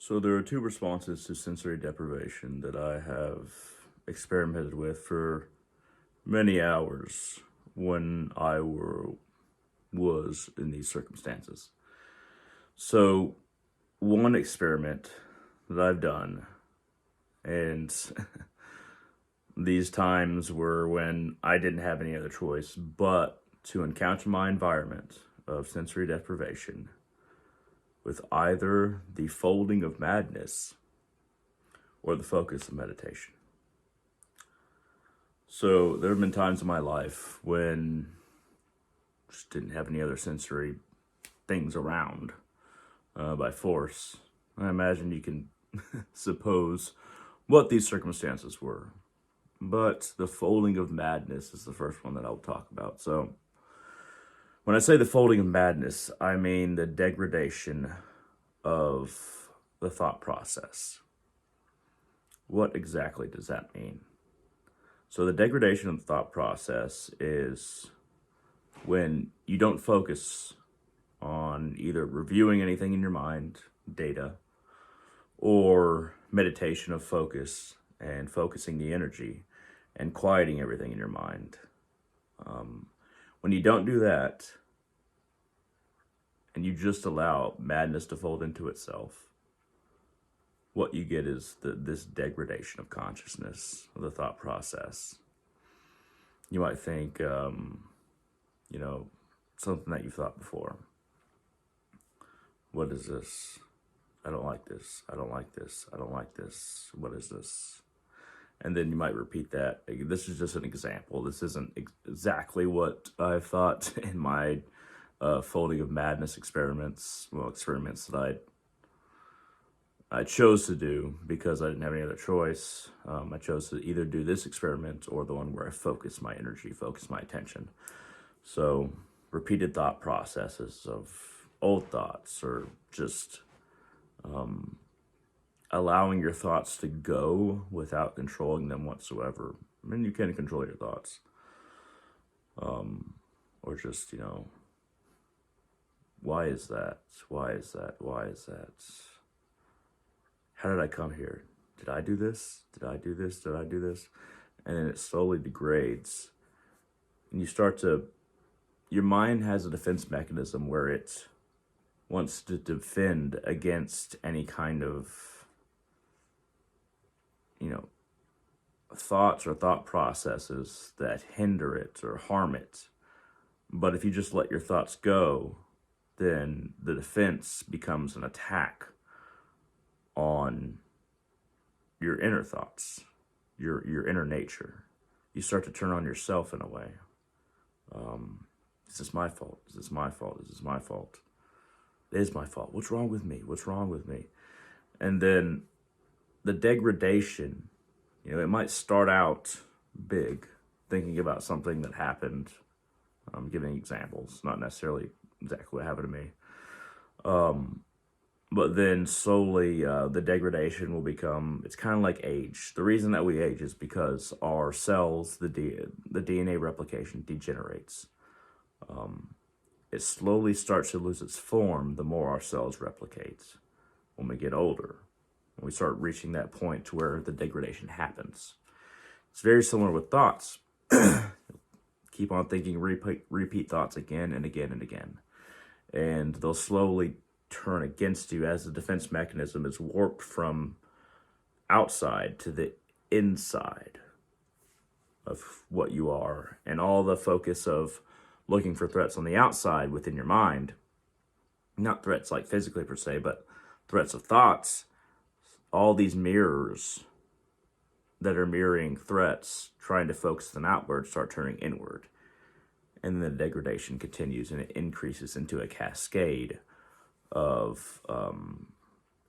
So there are two responses to sensory deprivation that I have experimented with for many hours when was in these circumstances. So one experiment that I've done, and these times were when I didn't have any other choice but to encounter my environment of sensory deprivation with either the folding of madness or the focus of meditation. So there have been times in my life when I just didn't have any other sensory things around by force. I imagine you can suppose what these circumstances were. But the folding of madness is the first one that I'll talk about. So when I say the folding of madness, I mean the degradation of the thought process. What exactly does that mean? So the degradation of the thought process is when you don't focus on either reviewing anything in your mind, data, or meditation of focus and focusing the energy and quieting everything in your mind. When you don't do that and you just allow madness to fold into itself, what you get is this degradation of consciousness, of the thought process. You might think, something that you've thought before. What is this? I don't like this. I don't like this. I don't like this. What is this? And then you might repeat that. This is just an example. This isn't exactly what I've thought in my folding of madness experiments. Well, experiments that I chose to do because I didn't have any other choice. I chose to either do this experiment or the one where I focus my energy, focus my attention. So repeated thought processes of old thoughts, or just allowing your thoughts to go without controlling them whatsoever. I mean, you can control your thoughts. Or just, why is that? Why is that? Why is that? How did I come here? Did I do this? Did I do this? Did I do this? And then it slowly degrades. And your mind has a defense mechanism where it wants to defend against any kind of, thoughts or thought processes that hinder it or harm it. But if you just let your thoughts go, then the defense becomes an attack on your inner thoughts, your inner nature. You start to turn on yourself in a way. Is this my fault? Is this my fault? Is this my fault? It is my fault. What's wrong with me? What's wrong with me? And then the degradation, it might start out big, thinking about something that happened. I'm giving examples, not necessarily exactly what happened to me. But then slowly the degradation will become, it's kind of like age. The reason that we age is because our cells, the DNA replication degenerates. It slowly starts to lose its form the more our cells replicate when we get older. When we start reaching that point to where the degradation happens. It's very similar with thoughts. Keep on thinking repeat thoughts again and again and again. And they'll slowly turn against you as the defense mechanism is warped from outside to the inside of what you are. And all the focus of looking for threats on the outside within your mind, not threats like physically per se, but threats of thoughts, all these mirrors that are mirroring threats, trying to focus them outward, start turning inward. And then the degradation continues and it increases into a cascade of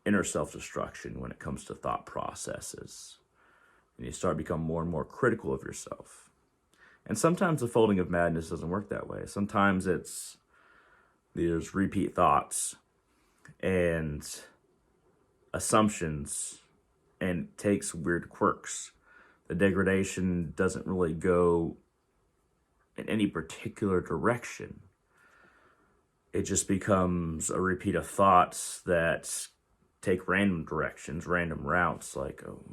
inner self-destruction when it comes to thought processes. And you start to become more and more critical of yourself. And sometimes the folding of madness doesn't work that way. Sometimes there's repeat thoughts and assumptions, and it takes weird quirks. The degradation doesn't really go in any particular direction. It just becomes a repeat of thoughts that take random directions, random routes, like, oh,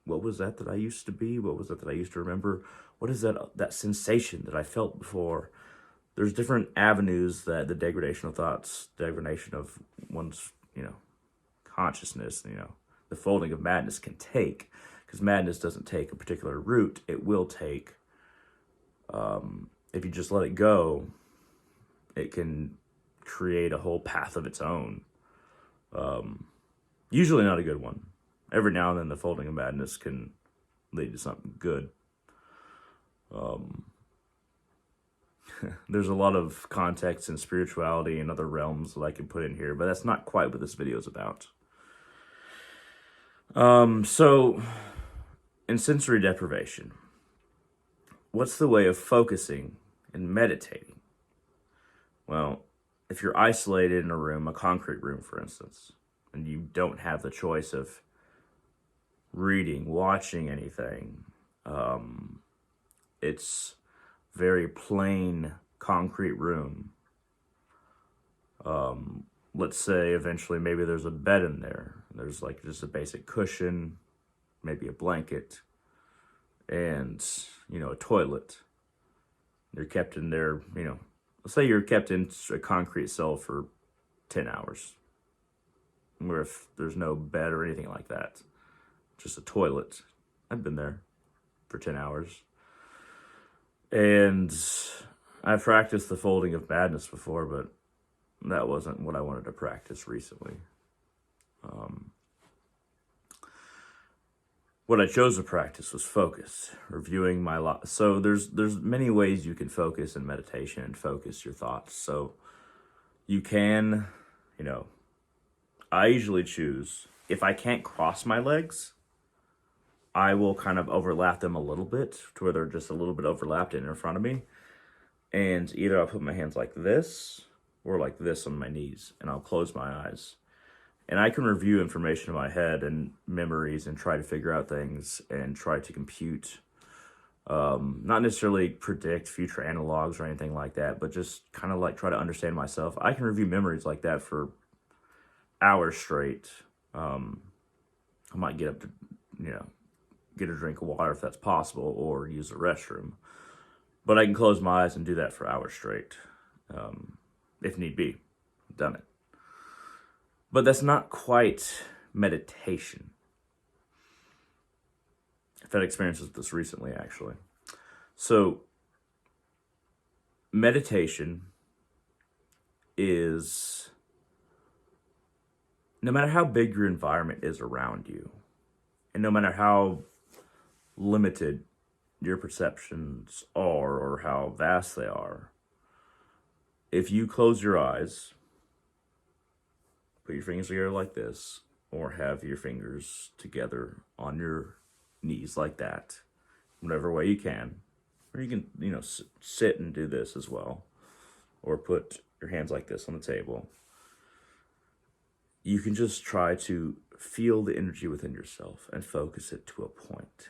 what was that I used to be? What was that I used to remember? What is that sensation that I felt before? There's different avenues that the degradation of thoughts, degradation of one's, consciousness, the folding of madness can take, because madness doesn't take a particular route. It will take, if you just let it go, it can create a whole path of its own. Usually not a good one. Every now and then the folding of madness can lead to something good. There's a lot of context in spirituality and other realms that I can put in here, but that's not quite what this video is about. So, in sensory deprivation, what's the way of focusing and meditating? Well, if you're isolated in a room, a concrete room, for instance, and you don't have the choice of reading, watching anything, it's very plain concrete room. Let's say eventually maybe there's a bed in there. There's like just a basic cushion, maybe a blanket, and, a toilet. They're kept in there, let's say you're kept in a concrete cell for 10 hours. Where if there's no bed or anything like that, just a toilet. I've been there for 10 hours. And I've practiced the folding of madness before, but that wasn't what I wanted to practice recently. What I chose to practice was focus, reviewing my life. So there's many ways you can focus in meditation and focus your thoughts. So you can, I usually choose, if I can't cross my legs, I will kind of overlap them a little bit to where they're just a little bit overlapped and in front of me. And either I'll put my hands like this or like this on my knees, and I'll close my eyes. And I can review information in my head and memories and try to figure out things and try to compute, not necessarily predict future analogs or anything like that, but just kind of like try to understand myself. I can review memories like that for hours straight. I might get up to, get a drink of water if that's possible, or use the restroom. But I can close my eyes and do that for hours straight, if need be. I've done it. But that's not quite meditation. I've had experiences with this recently, actually. So, meditation is, no matter how big your environment is around you, and no matter how limited your perceptions are or how vast they are, if you close your eyes, put your fingers together like this, or have your fingers together on your knees like that, whatever way you can, or you can, sit and do this as well, or put your hands like this on the table. You can just try to feel the energy within yourself and focus it to a point.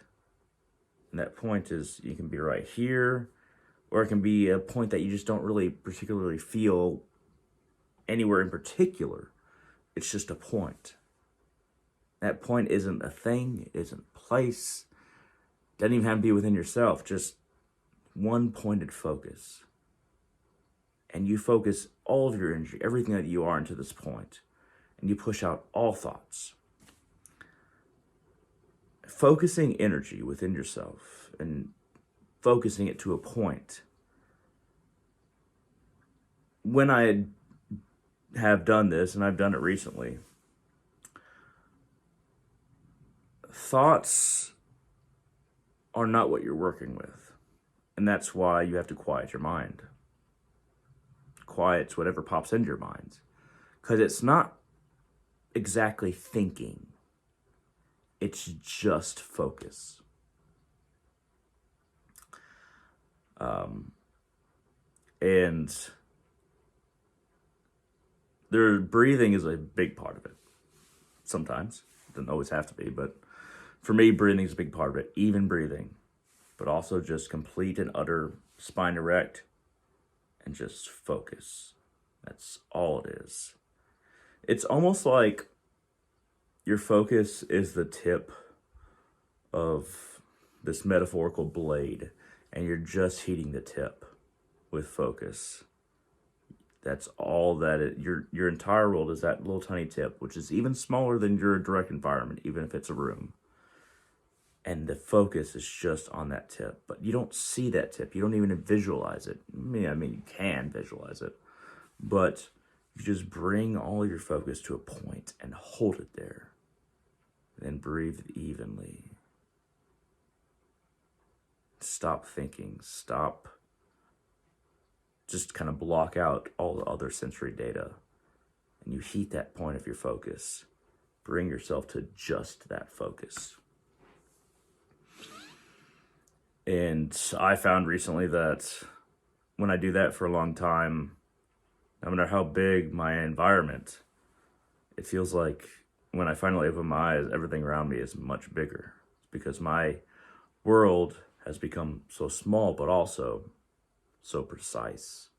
And that point is, you can be right here, or it can be a point that you just don't really particularly feel anywhere in particular. It's just a point. That point isn't a thing, it isn't a place. It doesn't even have to be within yourself, just one pointed focus. And you focus all of your energy, everything that you are into this point, and you push out all thoughts. Focusing energy within yourself and focusing it to a point. When I have done this, and I've done it recently, thoughts are not what you're working with. And that's why you have to quiet your mind. Quiet whatever pops into your mind. Because it's not exactly thinking. It's just focus. And breathing is a big part of it. Sometimes. It doesn't always have to be, but for me, breathing is a big part of it. Even breathing. But also just complete and utter spine erect and just focus. That's all it is. It's almost like your focus is the tip of this metaphorical blade, and you're just heating the tip with focus. That's all that your entire world is that little tiny tip, which is even smaller than your direct environment, even if it's a room. And the focus is just on that tip, but you don't see that tip. You don't even visualize it. I mean, you can visualize it, but you just bring all your focus to a point and hold it there. Then breathe evenly. Stop thinking. Stop. Just kind of block out all the other sensory data. And you heat that point of your focus. Bring yourself to just that focus. And I found recently that when I do that for a long time, no matter how big my environment, it feels like when I finally open my eyes, everything around me is much bigger. Because my world has become so small, but also so precise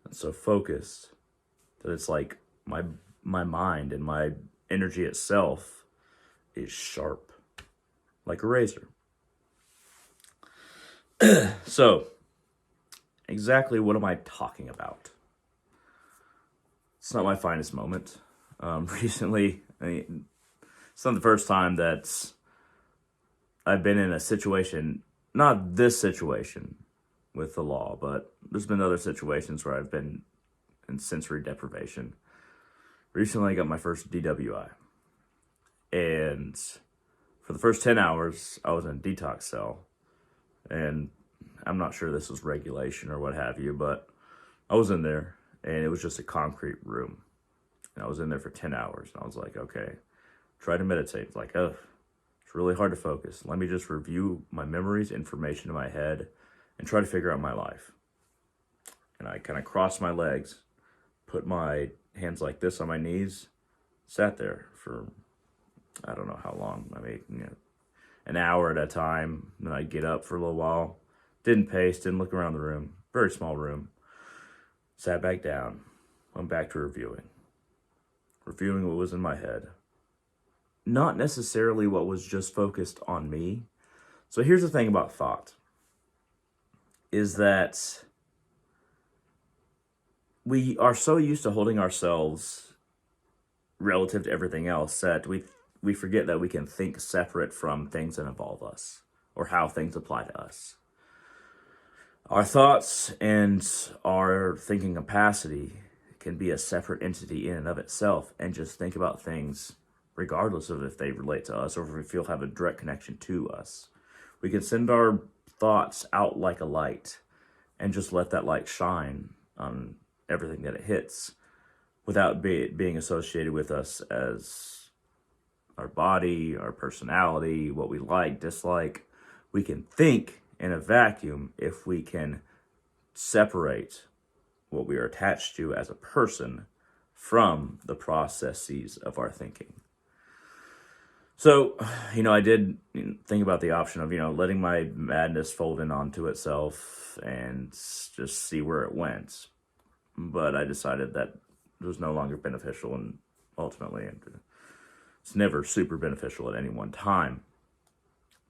and so focused that it's like my mind and my energy itself is sharp, like a razor. So, exactly what am I talking about? It's not my finest moment. Recently, it's not the first time that I've been in a situation, not this situation with the law, but there's been other situations where I've been in sensory deprivation. Recently, I got my first DWI. And for the first 10 hours, I was in a detox cell. And I'm not sure this was regulation or what have you, but I was in there, and it was just a concrete room. And I was in there for 10 hours, and I was like, okay, try to meditate. It's like, oh, it's really hard to focus. Let me just review my memories, information in my head, and try to figure out my life. And I kind of crossed my legs, put my hands like this on my knees, sat there for, I don't know how long. I mean, an hour at a time. Then I'd get up for a little while. Didn't pace, didn't look around the room. Very small room. Sat back down. Went back to reviewing. Reviewing what was in my head. Not necessarily what was just focused on me. So here's the thing about thought. Is that we are so used to holding ourselves relative to everything else that we forget that we can think separate from things that involve us or how things apply to us. Our thoughts and our thinking capacity can be a separate entity in and of itself, and just think about things regardless of if they relate to us or if we feel have a direct connection to us. We can send our thoughts out like a light and just let that light shine on everything that it hits without being associated with us as our body, our personality, what we like, dislike. We can think in a vacuum if we can separate what we are attached to as a person from the processes of our thinking. So, I did think about the option of, letting my madness fold in onto itself and just see where it went. But I decided that it was no longer beneficial, and ultimately it's never super beneficial at any one time.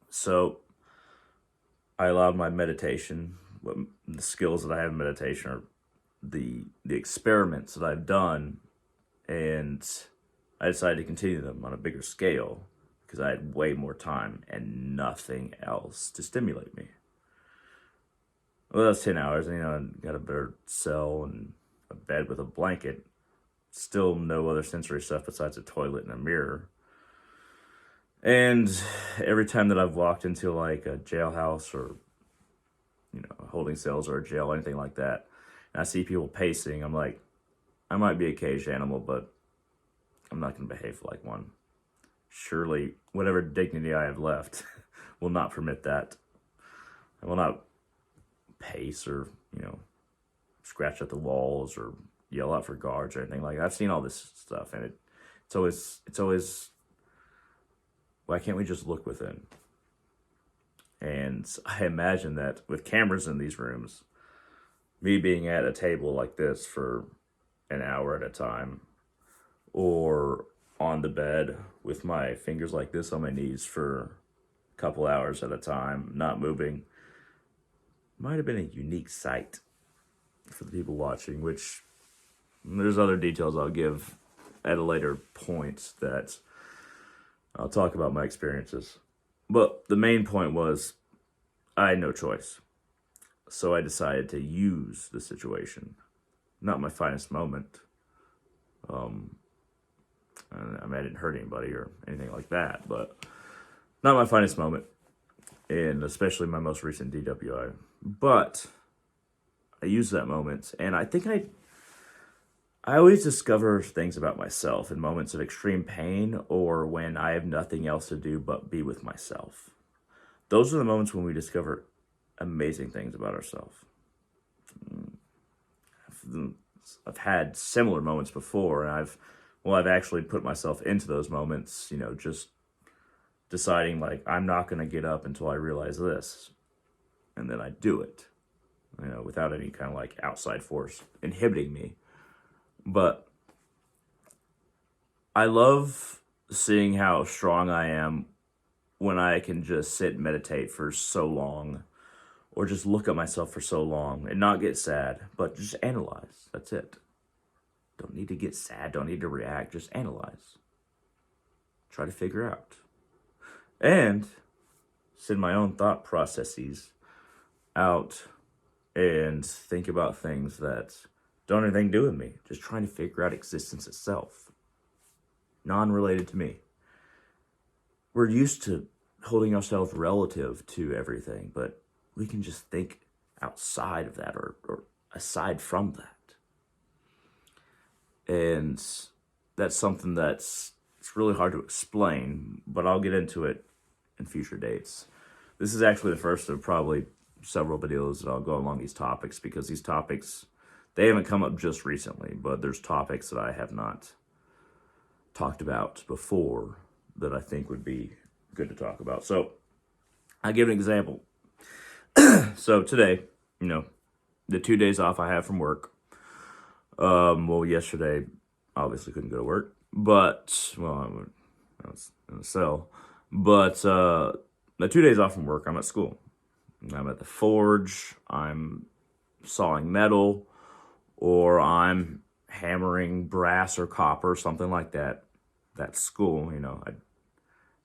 So I allowed my meditation, the skills that I have in meditation are the experiments that I've done, and I decided to continue them on a bigger scale because I had way more time and nothing else to stimulate me. Well, that's 10 hours, and I got a better cell and a bed with a blanket. Still no other sensory stuff besides a toilet and a mirror. And every time that I've walked into like a jailhouse or, holding cells or a jail, anything like that, and I see people pacing, I'm like, I might be a caged animal, but I'm not going to behave like one. Surely, whatever dignity I have left will not permit that. I will not pace or, scratch at the walls or yell out for guards or anything like that. I've seen all this stuff, and it's always, why can't we just look within? And I imagine that with cameras in these rooms, me being at a table like this for an hour at a time, or on on the bed with my fingers like this on my knees for a couple hours at a time, not moving. Might have been a unique sight for the people watching, which there's other details I'll give at a later point that I'll talk about my experiences. But the main point was I had no choice. So I decided to use the situation. Not my finest moment. I mean, I didn't hurt anybody or anything like that, but not my finest moment, and especially my most recent DWI. But I used that moment, and I think I always discover things about myself in moments of extreme pain or when I have nothing else to do but be with myself. Those are the moments when we discover amazing things about ourselves. I've had similar moments before, and I've actually put myself into those moments, just deciding like, I'm not going to get up until I realize this. And then I do it, without any kind of like outside force inhibiting me. But I love seeing how strong I am when I can just sit and meditate for so long, or just look at myself for so long and not get sad, but just analyze. That's it. Don't need to get sad, don't need to react, just analyze. Try to figure out. And send my own thought processes out and think about things that don't have anything to do with me. Just trying to figure out existence itself. Non-related to me. We're used to holding ourselves relative to everything, but we can just think outside of that or aside from that. And that's something it's really hard to explain, but I'll get into it in future dates. This is actually the first of probably several videos that I'll go along these topics, because these topics, they haven't come up just recently, but there's topics that I have not talked about before that I think would be good to talk about. So I'll give an example. So today, the 2 days off I have from work, yesterday, obviously couldn't go to work, but, I was in a cell, but, the 2 days off from work, I'm at school. I'm at the forge, I'm sawing metal, or I'm hammering brass or copper, something like that. That's school, I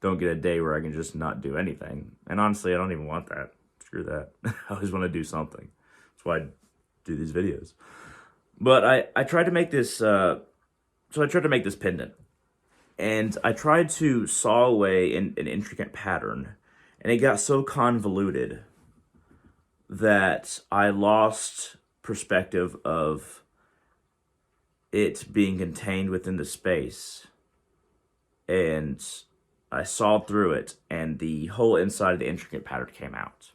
don't get a day where I can just not do anything. And honestly, I don't even want that. Screw that. I always want to do something. That's why I do these videos. But I tried to make this, pendant. And I tried to saw away an intricate pattern. And it got so convoluted that I lost perspective of it being contained within the space. And I sawed through it, and the whole inside of the intricate pattern came out.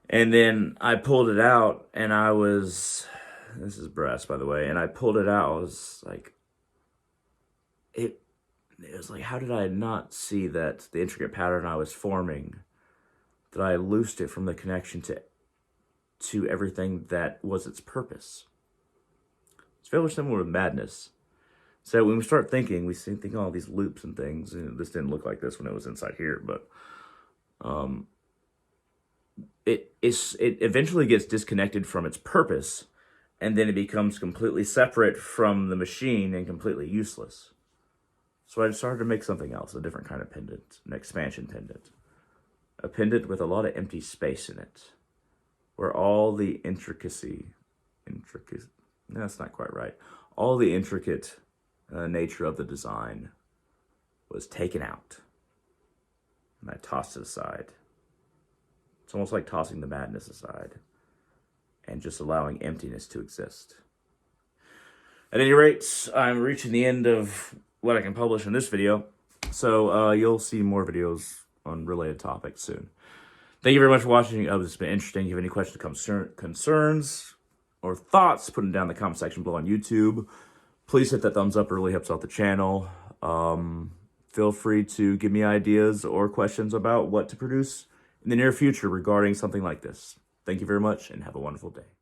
And then I pulled it out, and this is brass, by the way, and I pulled it out. I was like, it was like, how did I not see that the intricate pattern I was forming, that I loosed it from the connection to everything that was its purpose? It's very similar with madness. So when we start thinking, we think all these loops and things. And this didn't look like this when it was inside here, but it eventually gets disconnected from its purpose, and then it becomes completely separate from the machine and completely useless. So I started to make something else, a different kind of pendant, an expansion pendant. A pendant with a lot of empty space in it, where all the that's not quite right. All the intricate nature of the design was taken out, and I tossed it aside. It's almost like tossing the madness aside and just allowing emptiness to exist. At any rate, I'm reaching the end of what I can publish in this video, so you'll see more videos on related topics soon. Thank you very much for watching. This has been interesting. If you have any questions, concerns, or thoughts, put them down in the comment section below on YouTube. Please hit that thumbs up. It really helps out the channel. Feel free to give me ideas or questions about what to produce in the near future regarding something like this. Thank you very much, and have a wonderful day.